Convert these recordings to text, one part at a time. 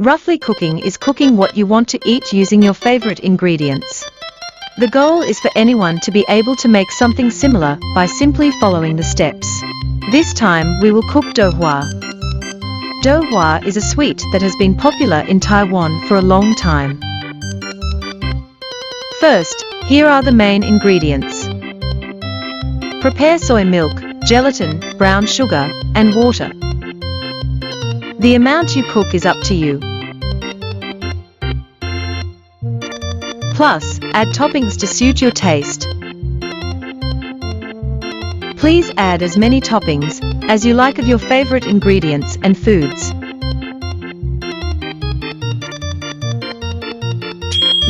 Roughly cooking is cooking what you want to eat using your favorite ingredients. The goal is for anyone to be able to make something similar by simply following the steps. This time we will cook Douhua. Douhua is a sweet that has been popular in Taiwan for a long time. First, here are the main ingredients. Prepare soy milk, gelatin, brown sugar, and water. The amount you cook is up to you. Plus, add toppings to suit your taste. Please add as many toppings as you like of your favorite ingredients and foods.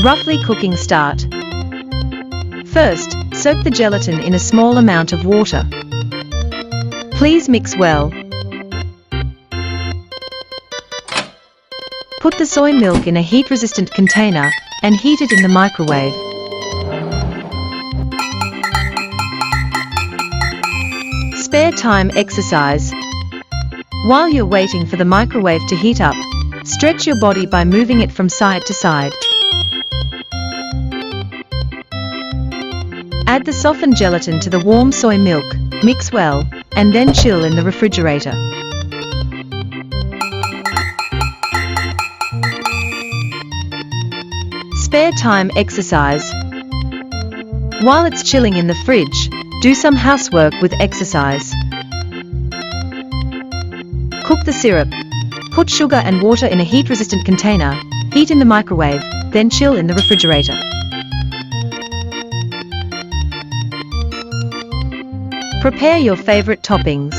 Roughly cooking start. First, soak the gelatin in a small amount of water. Please mix well. Put the soy milk in a heat-resistant container and heat it in the microwave. Spare time exercise. While you're waiting for the microwave to heat up, stretch your body by moving it from side to side. Add the softened gelatin to the warm soy milk, mix well, and then chill in the refrigerator. Spare time exercise. While it's chilling in the fridge, do some housework with exercise. Cook the syrup. Put sugar and water in a heat-resistant container, heat in the microwave, then chill in the refrigerator. Prepare your favorite toppings.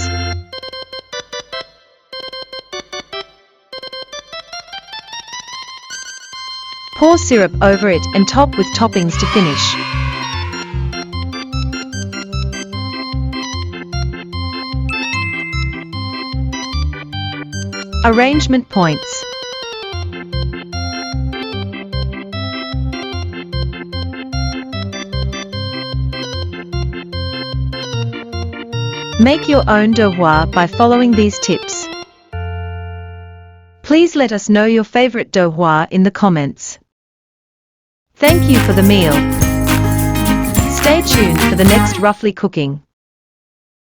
Pour syrup over it and top with toppings to finish. Arrangement points. Make your own douhua by following these tips. Please let us know your favorite douhua in the comments. Thank you for the meal. Stay tuned for the next roughly cooking.